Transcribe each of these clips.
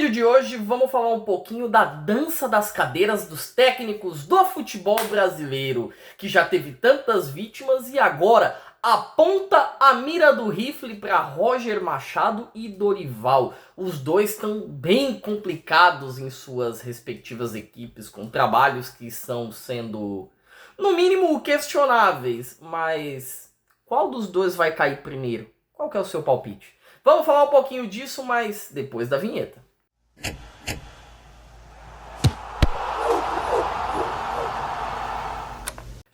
vídeo de hoje vamos falar um pouquinho da dança das cadeiras dos técnicos do futebol brasileiro, que já teve tantas vítimas e agora aponta a mira do rifle para Roger Machado e Dorival. Os dois estão bem complicados em suas respectivas equipes, com trabalhos que estão sendo, no mínimo, questionáveis. Mas qual dos dois vai cair primeiro? Qual que é o seu palpite? Vamos falar um pouquinho disso, mas depois da vinheta.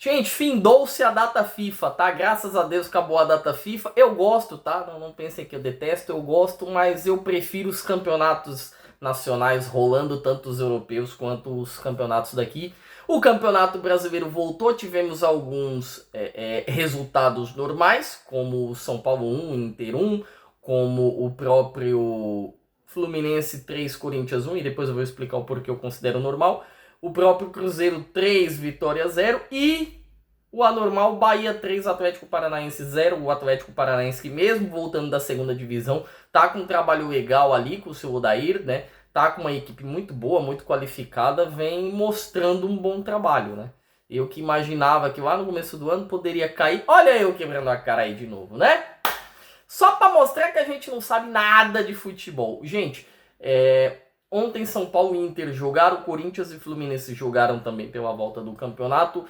Gente, findou-se a data FIFA, tá? Graças a Deus acabou a data FIFA. Eu gosto, tá? Não pensem que eu detesto, eu gosto, mas eu prefiro os campeonatos nacionais rolando, tanto os europeus quanto os campeonatos daqui. O campeonato brasileiro voltou, tivemos alguns resultados normais, como o São Paulo 1, Inter 1, como o próprio Fluminense 3, Corinthians 1, e depois eu vou explicar o porquê eu considero normal. O próprio Cruzeiro 3, Vitória 0 e o anormal Bahia 3, Atlético Paranaense 0. O Atlético Paranaense, que mesmo voltando da segunda divisão, tá com um trabalho legal ali com o seu Odair, né? Tá com uma equipe muito boa, muito qualificada, vem mostrando um bom trabalho, né? Eu que imaginava que lá no começo do ano poderia cair, olha eu quebrando a cara aí de novo, né? Só para mostrar que a gente não sabe nada de futebol. Gente, ontem São Paulo e Inter jogaram, Corinthians e Fluminense jogaram também pela volta do campeonato.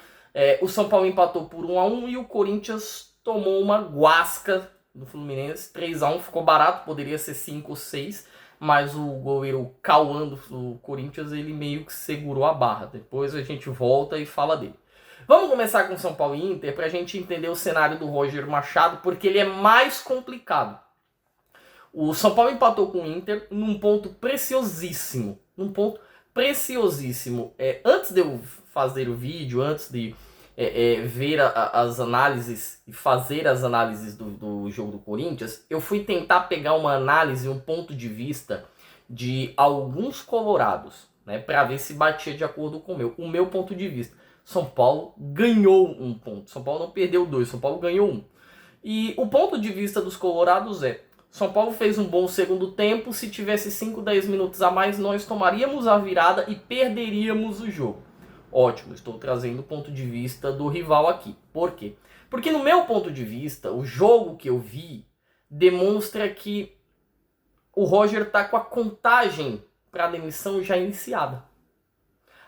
O São Paulo empatou por 1-1 e o Corinthians tomou uma guasca do Fluminense. 3-1, ficou barato, poderia ser 5 ou 6, mas o goleiro Cauã do Corinthians, ele meio que segurou a barra. Depois a gente volta e fala dele. Vamos começar com São Paulo e Inter para a gente entender o cenário do Roger Machado, porque ele é mais complicado. O São Paulo empatou com o Inter num ponto preciosíssimo. Antes de eu fazer o vídeo, antes de ver as análises e fazer as análises do jogo do Corinthians, eu fui tentar pegar uma análise, um ponto de vista de alguns colorados, né, para ver se batia de acordo com o meu ponto de vista. São Paulo ganhou um ponto. São Paulo não perdeu 2, São Paulo ganhou 1. E o ponto de vista dos colorados é: São Paulo fez um bom segundo tempo, se tivesse 5, 10 minutos a mais, nós tomaríamos a virada e perderíamos o jogo. Ótimo, estou trazendo o ponto de vista do rival aqui. Por quê? Porque no meu ponto de vista, o jogo que eu vi demonstra que o Roger está com a contagem para a demissão já iniciada.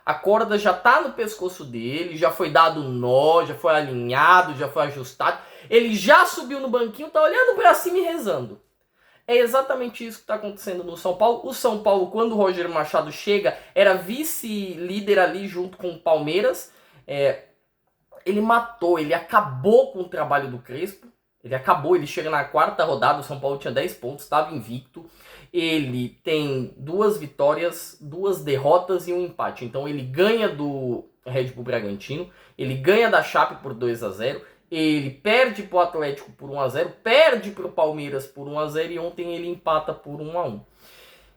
A corda já tá no pescoço dele, já foi dado nó, já foi alinhado, já foi ajustado. Ele já subiu no banquinho, tá olhando para cima e rezando. É exatamente isso que está acontecendo no São Paulo. O São Paulo, quando o Roger Machado chega, era vice-líder ali junto com o Palmeiras. Ele acabou com o trabalho do Crespo. Ele chega na 4ª rodada, o São Paulo tinha 10 pontos, estava invicto. Ele tem 2 vitórias, 2 derrotas e um empate. Então ele ganha do Red Bull Bragantino, ele ganha da Chape por 2-0, ele perde pro Atlético por 1-0, perde pro Palmeiras por 1-0 e ontem ele empata por 1-1.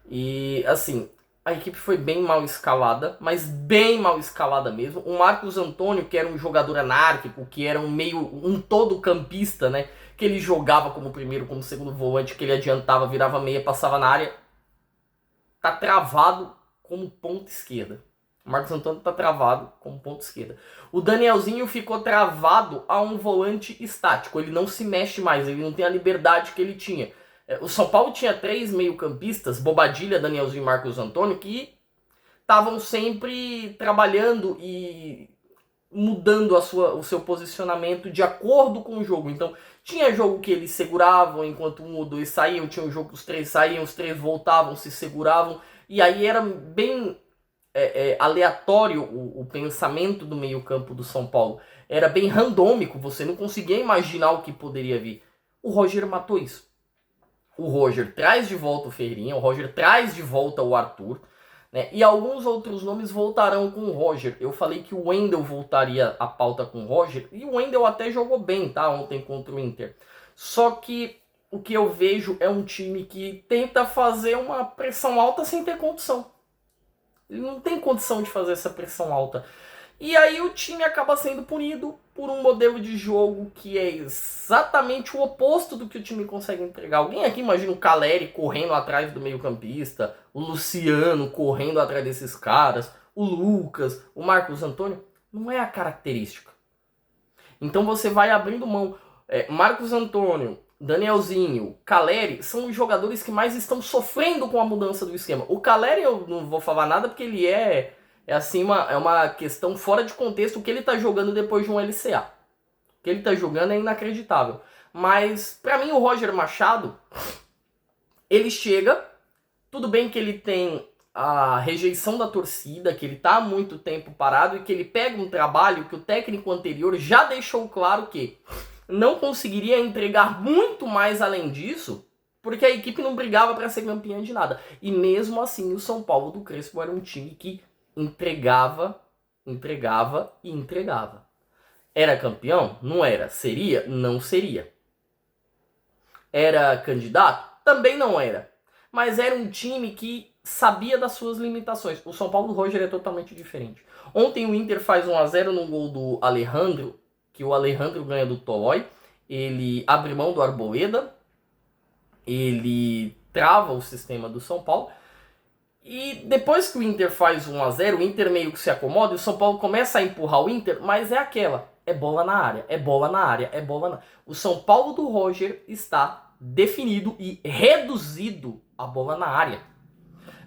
E assim, a equipe foi bem mal escalada, mas bem mal escalada mesmo. O Marcos Antônio, que era um jogador anárquico, que era um todo campista, né? Que ele jogava como primeiro, como segundo volante, que ele adiantava, virava meia, passava na área, tá travado como ponta esquerda. O Marcos Antônio tá travado como ponta esquerda. O Danielzinho ficou travado a um volante estático. Ele não se mexe mais, ele não tem a liberdade que ele tinha. O São Paulo tinha 3 meio-campistas, Bobadilha, Danielzinho e Marcos Antônio, que estavam sempre trabalhando e mudando o seu posicionamento de acordo com o jogo. Então, tinha jogo que eles seguravam enquanto 1 ou 2 saíam, tinha um jogo que os 3 saíam, os 3 voltavam, se seguravam, e aí era bem aleatório o pensamento do meio-campo do São Paulo. Era bem randômico, você não conseguia imaginar o que poderia vir. O Roger matou isso. O Roger traz de volta o Ferreirinha, o Roger traz de volta o Arthur, né? E alguns outros nomes voltarão com o Roger. Eu falei que o Wendel voltaria à pauta com o Roger, e o Wendel até jogou bem, tá? Ontem contra o Inter. Só que o que eu vejo é um time que tenta fazer uma pressão alta sem ter condição. Ele não tem condição de fazer essa pressão alta. E aí o time acaba sendo punido por um modelo de jogo que é exatamente o oposto do que o time consegue entregar. Alguém aqui imagina o Caleri correndo atrás do meio-campista, o Luciano correndo atrás desses caras, o Lucas, o Marcos Antônio? Não é a característica. Então você vai abrindo mão. Marcos Antônio, Danielzinho, Caleri são os jogadores que mais estão sofrendo com a mudança do esquema. O Caleri eu não vou falar nada porque ele é uma questão fora de contexto. O que ele tá jogando depois de um LCA. O que ele tá jogando é inacreditável. Mas, pra mim, o Roger Machado, ele chega, tudo bem que ele tem a rejeição da torcida, que ele tá há muito tempo parado e que ele pega um trabalho que o técnico anterior já deixou claro que não conseguiria entregar muito mais além disso, porque a equipe não brigava para ser campeã de nada. E mesmo assim, o São Paulo do Crespo era um time que entregava e entregava. Era campeão? Não era. Seria? Não seria. Era candidato? Também não era. Mas era um time que sabia das suas limitações. O São Paulo do Roger é totalmente diferente. Ontem o Inter faz 1-0 no gol do Alejandro, que o Alejandro ganha do Tolói. Ele abre mão do Arboleda, ele trava o sistema do São Paulo. E depois que o Inter faz 1-0, o Inter meio que se acomoda e o São Paulo começa a empurrar o Inter, mas é aquela, é bola na área, é bola na área, é bola na... O São Paulo do Roger está definido e reduzido a bola na área.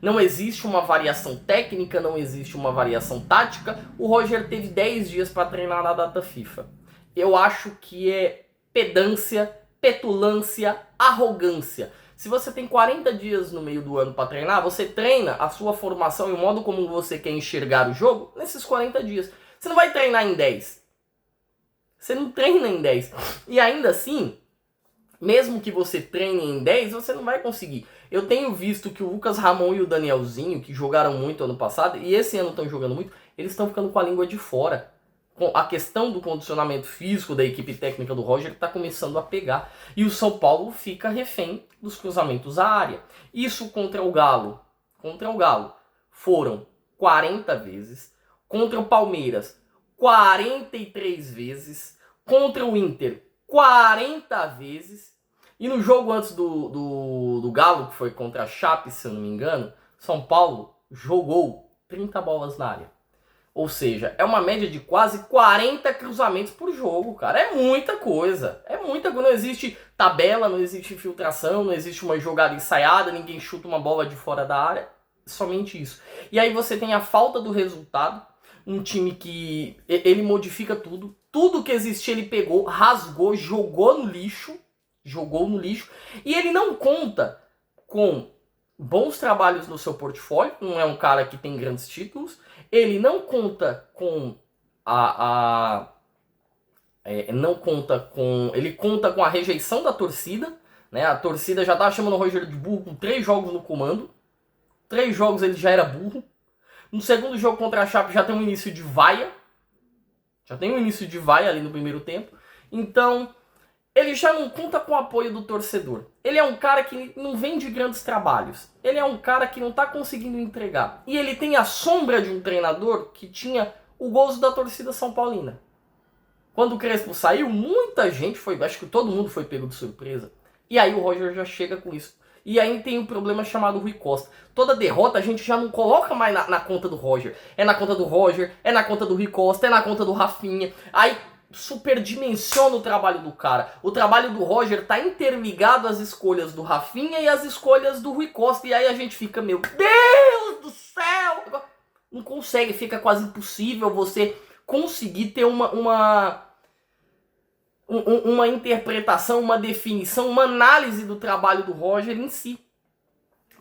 Não existe uma variação técnica, não existe uma variação tática. O Roger teve 10 dias para treinar na data FIFA. Eu acho que é pedância, petulância, arrogância. Se você tem 40 dias no meio do ano para treinar, você treina a sua formação e o modo como você quer enxergar o jogo nesses 40 dias. Você não vai treinar em 10. Você não treina em 10. E ainda assim, mesmo que você treine em 10, você não vai conseguir. Eu tenho visto que o Lucas Ramon e o Danielzinho, que jogaram muito ano passado, e esse ano estão jogando muito, eles estão ficando com a língua de fora. A questão do condicionamento físico da equipe técnica do Roger está começando a pegar. E o São Paulo fica refém dos cruzamentos à área. Isso contra o Galo. Foram 40 vezes. Contra o Palmeiras, 43 vezes. Contra o Inter, 40 vezes. E no jogo antes do Galo, que foi contra a Chape, se eu não me engano, São Paulo jogou 30 bolas na área. Ou seja, é uma média de quase 40 cruzamentos por jogo, cara. É muita coisa. Não existe tabela, não existe infiltração, não existe uma jogada ensaiada, ninguém chuta uma bola de fora da área. Somente isso. E aí você tem a falta do resultado. Um time que ele modifica tudo. Tudo que existia ele pegou, rasgou, jogou no lixo. E ele não conta com bons trabalhos no seu portfólio. Não é um cara que tem grandes títulos. Ele não conta com ele conta com a rejeição da torcida, né? A torcida já estava chamando o Roger de burro com 3 jogos no comando. 3 jogos ele já era burro. No segundo jogo contra a Chape já tem um início de vaia. Ali no primeiro tempo. Então, ele já não conta com o apoio do torcedor. Ele é um cara que não vem de grandes trabalhos. Ele é um cara que não está conseguindo entregar. E ele tem a sombra de um treinador que tinha o gozo da torcida São Paulina. Quando o Crespo saiu, muita gente foi... Acho que todo mundo foi pego de surpresa. E aí o Roger já chega com isso. E aí tem um problema chamado Rui Costa. Toda derrota a gente já não coloca mais na conta do Roger. É na conta do Roger, é na conta do Rui Costa, é na conta do Rafinha. Aí superdimensiona o trabalho do cara. O trabalho do Roger tá interligado às escolhas do Rafinha e às escolhas do Rui Costa. E aí a gente fica, meu Deus do céu! Não consegue, fica quase impossível você conseguir ter uma interpretação, uma definição, uma análise do trabalho do Roger em si.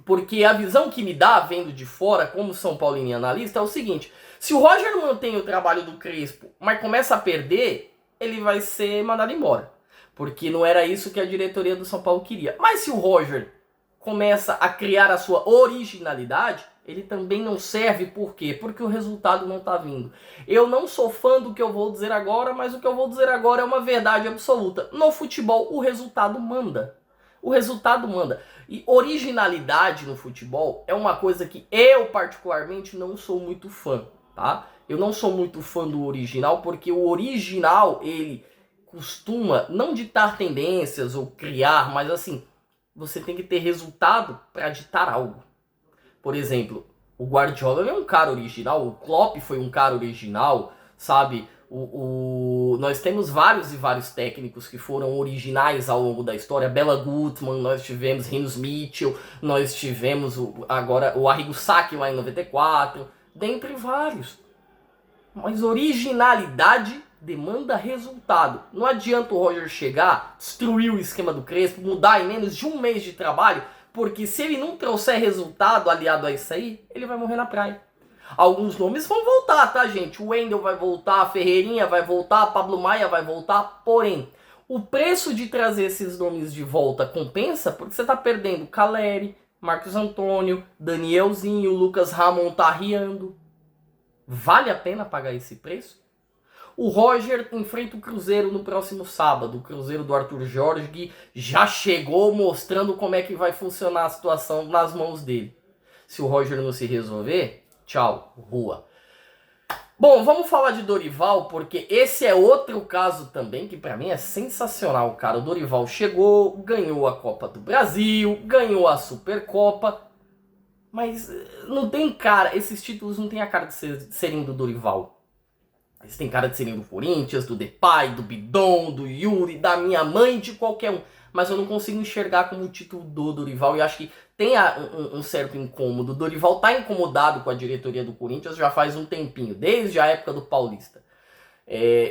Porque a visão que me dá, vendo de fora, como São Paulino e analista, é o seguinte: se o Roger mantém o trabalho do Crespo, mas começa a perder, ele vai ser mandado embora. Porque não era isso que a diretoria do São Paulo queria. Mas se o Roger começa a criar a sua originalidade, ele também não serve. Por quê? Porque o resultado não está vindo. Eu não sou fã do que eu vou dizer agora, mas o que eu vou dizer agora é uma verdade absoluta. No futebol, o resultado manda. O resultado manda. E originalidade no futebol é uma coisa que eu particularmente não sou muito fã. tá? Eu não sou muito fã do original, porque o original, ele costuma não ditar tendências ou criar, mas assim, você tem que ter resultado para ditar algo. Por exemplo, o Guardiola é um cara original, o Klopp foi um cara original, sabe? Nós temos vários e vários técnicos que foram originais ao longo da história. Bela Gutmann, nós tivemos Rinus Mitchell, nós tivemos agora o Arrigo Sacchi lá em 94, dentre vários. Mas originalidade demanda resultado. Não adianta o Roger chegar, destruir o esquema do Crespo, mudar em menos de um mês de trabalho, porque se ele não trouxer resultado aliado a isso aí, ele vai morrer na praia. Alguns nomes vão voltar, tá, gente? O Wendel vai voltar, a Ferreirinha vai voltar, a Pablo Maia vai voltar, porém, o preço de trazer esses nomes de volta compensa, porque você tá perdendo Caleri, Marcos Antônio, Danielzinho, Lucas Ramon tá riando. Vale a pena pagar esse preço? O Roger enfrenta o Cruzeiro no próximo sábado. O Cruzeiro do Arthur Jorge, que já chegou mostrando como é que vai funcionar a situação nas mãos dele. Se o Roger não se resolver, tchau, rua. Bom, vamos falar de Dorival, porque esse é outro caso também que pra mim é sensacional, cara. O Dorival chegou, ganhou a Copa do Brasil, ganhou a Supercopa, mas não tem cara, esses títulos não tem a cara de serem do Dorival. Eles têm cara de serem do Corinthians, do Depay, do Bidon, do Yuri, da minha mãe, de qualquer um. Mas eu não consigo enxergar como o título do Dorival e acho que tem um certo incômodo. O Dorival tá incomodado com a diretoria do Corinthians já faz um tempinho, desde a época do Paulista.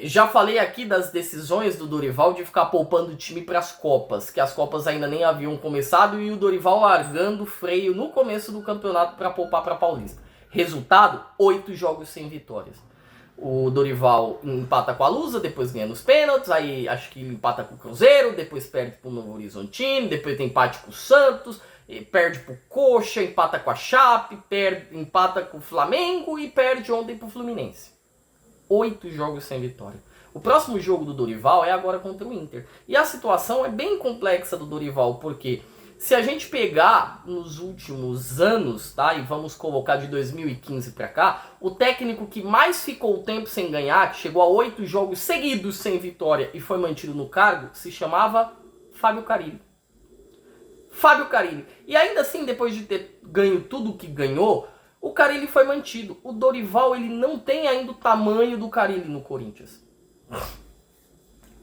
Já falei aqui das decisões do Dorival de ficar poupando o time para as Copas, que as Copas ainda nem haviam começado e o Dorival largando o freio no começo do campeonato para poupar para Paulista. Resultado, 8 jogos sem vitórias. O Dorival empata com a Lusa, depois ganha nos pênaltis, aí acho que empata com o Cruzeiro, depois perde pro Novo Horizontino, depois tem empate com o Santos, perde pro Coxa, empata com a Chape, empata com o Flamengo e perde ontem pro Fluminense. 8 jogos sem vitória. O próximo jogo do Dorival é agora contra o Inter. E a situação é bem complexa do Dorival, porque se a gente pegar nos últimos anos, tá, e vamos colocar de 2015 para cá, o técnico que mais ficou tempo sem ganhar, que chegou a 8 jogos seguidos sem vitória e foi mantido no cargo, se chamava Fábio Carille. Fábio Carille. E ainda assim, depois de ter ganho tudo que ganhou, o Carille foi mantido. O Dorival, ele não tem ainda o tamanho do Carille no Corinthians.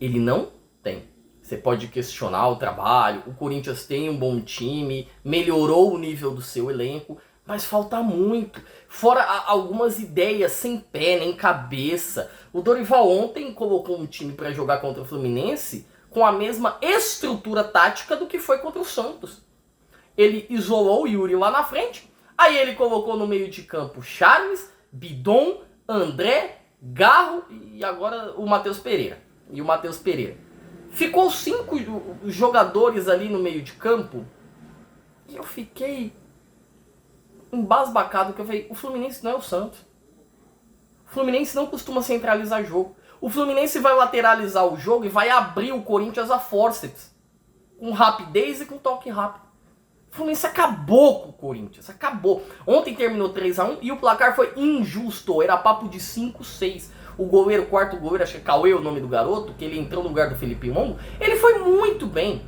Ele não tem. Você pode questionar o trabalho, o Corinthians tem um bom time, melhorou o nível do seu elenco, mas falta muito. Fora algumas ideias sem pé nem cabeça. O Dorival ontem colocou um time para jogar contra o Fluminense com a mesma estrutura tática do que foi contra o Santos. Ele isolou o Yuri lá na frente, aí ele colocou no meio de campo Charles, Bidon, André, Garro e agora o Matheus Pereira. Ficou 5 jogadores ali no meio de campo e eu fiquei embasbacado, que eu falei, o Fluminense não é o Santos. O Fluminense não costuma centralizar jogo. O Fluminense vai lateralizar o jogo e vai abrir o Corinthians a fórceps, com rapidez e com toque rápido. O Fluminense acabou com o Corinthians, acabou. Ontem terminou 3-1 e o placar foi injusto, era papo de 5-6. O goleiro, o quarto goleiro, acho que é Cauê o nome do garoto, que ele entrou no lugar do Felipe Longo, ele foi muito bem.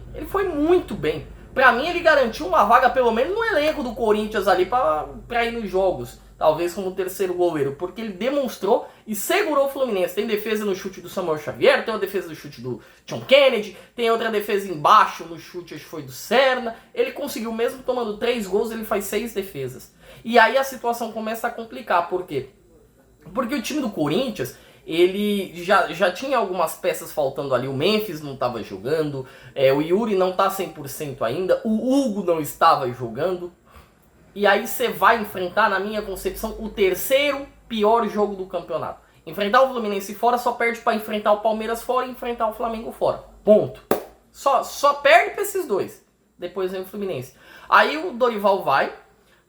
Pra mim, ele garantiu uma vaga, pelo menos, no elenco do Corinthians ali pra ir nos jogos. Talvez como terceiro goleiro, porque ele demonstrou e segurou o Fluminense. Tem defesa no chute do Samuel Xavier, tem uma defesa no chute do John Kennedy, tem outra defesa embaixo no chute, acho que foi do Serna. Ele conseguiu, mesmo tomando 3 gols, ele faz 6 defesas. E aí a situação começa a complicar, por quê? Porque o time do Corinthians, ele já tinha algumas peças faltando ali. O Memphis não estava jogando, o Yuri não está 100% ainda, o Hugo não estava jogando. E aí você vai enfrentar, na minha concepção, o terceiro pior jogo do campeonato. Enfrentar o Fluminense fora só perde para enfrentar o Palmeiras fora e enfrentar o Flamengo fora. Ponto. Só perde para esses dois. Depois vem o Fluminense. Aí o Dorival vai,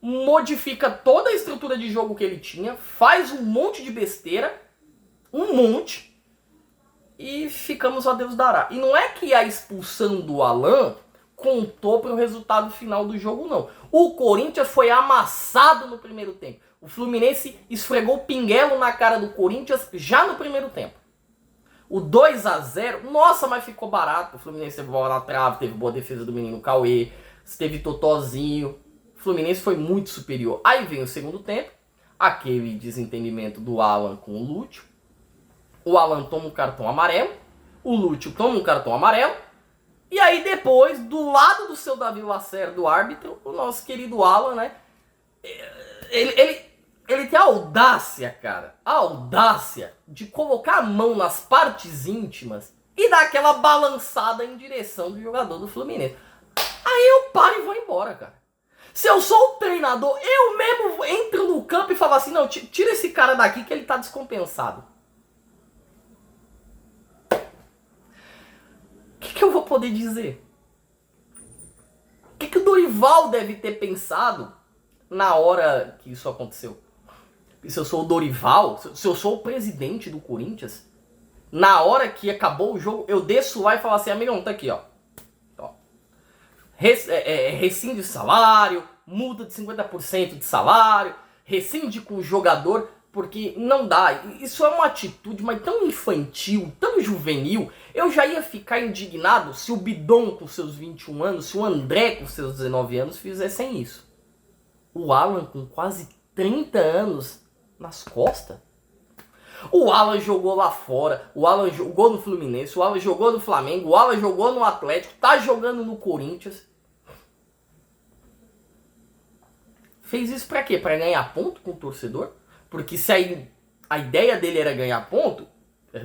modifica toda a estrutura de jogo que ele tinha, faz um monte de besteira, e ficamos a Deus dará. E não é que a expulsão do Alan contou para o resultado final do jogo, não. O Corinthians foi amassado no primeiro tempo. O Fluminense esfregou o pinguelo na cara do Corinthians já no primeiro tempo. O 2-0, nossa, mas ficou barato. O Fluminense teve bola na trave, teve boa defesa do menino Cauê, teve totozinho. O Fluminense foi muito superior. Aí vem o segundo tempo, aquele desentendimento do Alan com o Lúcio. O Alan toma um cartão amarelo, o Lúcio toma um cartão amarelo. E aí depois, do lado do seu Davi Lacerda, do árbitro, o nosso querido Alan, né? Ele tem a audácia, cara, a audácia de colocar a mão nas partes íntimas e dar aquela balançada em direção do jogador do Fluminense. Aí eu paro e vou embora, cara. Se eu sou o treinador, eu mesmo entro no campo e falo assim, não, tira esse cara daqui que ele tá descompensado. O que eu vou poder dizer? O que o Dorival deve ter pensado na hora que isso aconteceu? Se eu sou o Dorival, se eu sou o presidente do Corinthians, na hora que acabou o jogo, eu desço lá e falo assim, amigão, tá aqui, ó. Rescinde salário, muda de 50% de salário, rescinde com o jogador, porque não dá. Isso é uma atitude, mas tão infantil, tão juvenil. Eu já ia ficar indignado se o Bidon com seus 21 anos, se o André com seus 19 anos fizessem isso. O Alan com quase 30 anos nas costas. O Alan jogou lá fora, o Alan jogou no Fluminense, o Alan jogou no Flamengo, o Alan jogou no Atlético, tá jogando no Corinthians. Fez isso pra quê? Pra ganhar ponto com o torcedor? Porque se a ideia dele era ganhar ponto,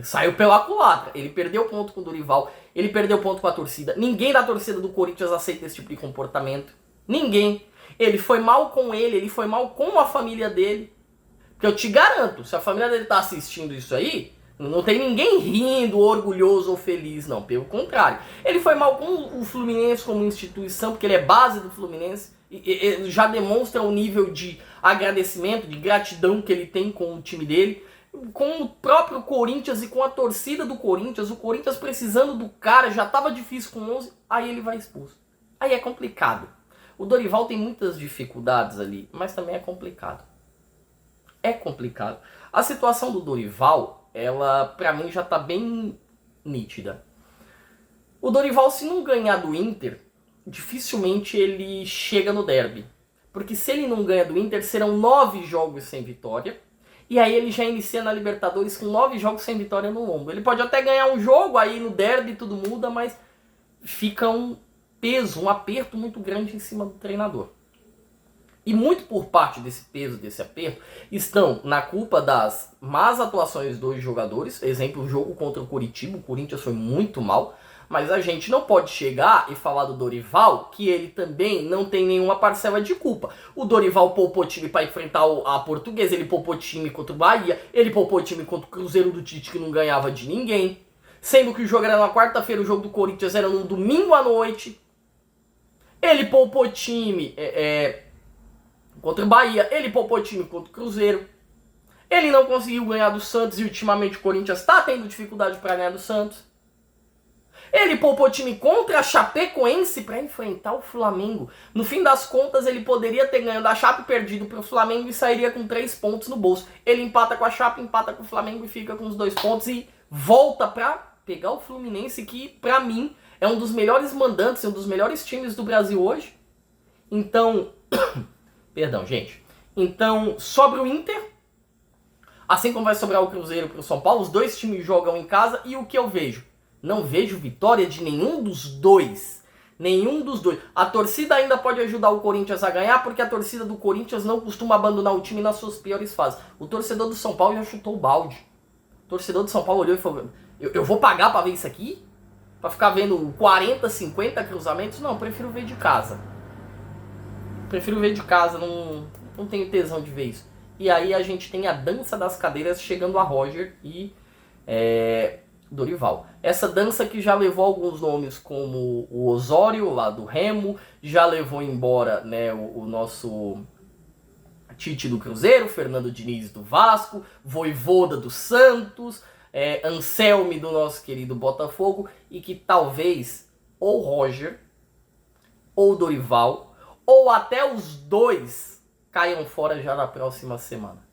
saiu pela culatra. Ele perdeu ponto com o Dorival, ele perdeu ponto com a torcida. Ninguém da torcida do Corinthians aceita esse tipo de comportamento. Ninguém. Ele foi mal com ele foi mal com a família dele. Porque eu te garanto, se a família dele tá assistindo isso aí, não tem ninguém rindo, orgulhoso ou feliz, não. Pelo contrário. Ele foi mal com o Fluminense como instituição, porque ele é base do Fluminense. E já demonstra o nível de agradecimento, de gratidão que ele tem com o time dele. Com o próprio Corinthians e com a torcida do Corinthians. O Corinthians precisando do cara, já tava difícil com 11, aí ele vai expulso. Aí é complicado. O Dorival tem muitas dificuldades ali, mas também é complicado. É complicado. A situação do Dorival, ela pra mim já tá bem nítida. O Dorival, se não ganhar do Inter, dificilmente ele chega no derby. Porque se ele não ganha do Inter, serão 9 jogos sem vitória. E aí ele já inicia na Libertadores com 9 jogos sem vitória no lombo. Ele pode até ganhar um jogo, aí no derby tudo muda, mas fica um peso, um aperto muito grande em cima do treinador. E muito por parte desse peso, desse aperto, estão na culpa das más atuações dos jogadores. Exemplo, o jogo contra o Coritiba, o Corinthians foi muito mal. Mas a gente não pode chegar e falar do Dorival que ele também não tem nenhuma parcela de culpa. O Dorival poupou time para enfrentar a Portuguesa, ele poupou time contra o Bahia, ele poupou time contra o Cruzeiro do Tite que não ganhava de ninguém. Sendo que o jogo era na quarta-feira, o jogo do Corinthians era no domingo à noite. Ele poupou time contra o Bahia, ele poupou time contra o Cruzeiro. Ele não conseguiu ganhar do Santos e ultimamente o Corinthians está tendo dificuldade para ganhar do Santos. Ele poupou time contra a Chapecoense para enfrentar o Flamengo. No fim das contas, ele poderia ter ganho da Chape, perdido para o Flamengo e sairia com 3 pontos no bolso. Ele empata com a Chape, empata com o Flamengo e fica com os 2 pontos e volta para pegar o Fluminense, que para mim é um dos melhores mandantes, um dos melhores times do Brasil hoje. Então, perdão, gente. Então, sobra o Inter, assim como vai sobrar o Cruzeiro para o São Paulo. Os dois times jogam em casa e o que eu vejo? Não vejo vitória de nenhum dos dois. Nenhum dos dois. A torcida ainda pode ajudar o Corinthians a ganhar, porque a torcida do Corinthians não costuma abandonar o time nas suas piores fases. O torcedor do São Paulo já chutou o balde. O torcedor do São Paulo olhou e falou, eu vou pagar pra ver isso aqui? Pra ficar vendo 40, 50 cruzamentos? Não, prefiro ver de casa. Prefiro ver de casa, não tenho tesão de ver isso. E aí a gente tem a dança das cadeiras chegando a Roger e Dorival. Essa dança que já levou alguns nomes como o Osório, lá do Remo, já levou embora, né, o nosso Tite do Cruzeiro, Fernando Diniz do Vasco, Vojvoda do Santos, Anselmi do nosso querido Botafogo, e que talvez o Roger ou Dorival, ou até os dois caiam fora já na próxima semana.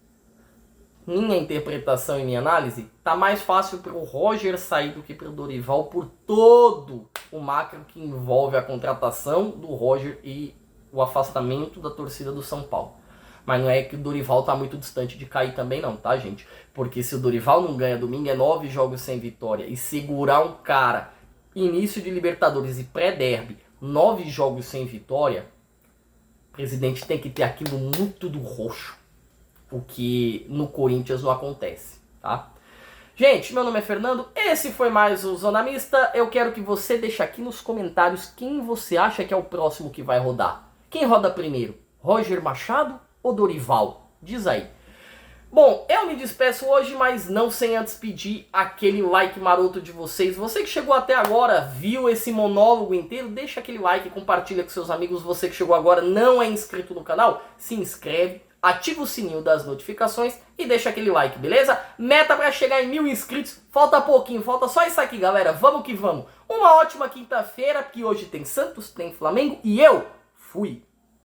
Minha interpretação e minha análise, tá mais fácil para o Roger sair do que para o Dorival por todo o macro que envolve a contratação do Roger e o afastamento da torcida do São Paulo. Mas não é que o Dorival tá muito distante de cair também não, tá, gente? Porque se o Dorival não ganha domingo, é 9 jogos sem vitória. E segurar um cara, início de Libertadores e pré-derby, 9 jogos sem vitória, o presidente tem que ter aquilo muito do roxo. O que no Corinthians não acontece, tá? Gente, meu nome é Fernando, esse foi mais o Zona Mista. Eu quero que você deixe aqui nos comentários quem você acha que é o próximo que vai rodar. Quem roda primeiro? Roger Machado ou Dorival? Diz aí. Bom, eu me despeço hoje, mas não sem antes pedir aquele like maroto de vocês. Você que chegou até agora, viu esse monólogo inteiro, deixa aquele like, compartilha com seus amigos. Você que chegou agora, não é inscrito no canal, se inscreve. Ativa o sininho das notificações e deixa aquele like, beleza? Meta para chegar em 1000 inscritos, falta pouquinho, falta só isso aqui, galera. Vamos que vamos. Uma ótima quinta-feira, porque hoje tem Santos, tem Flamengo e eu fui.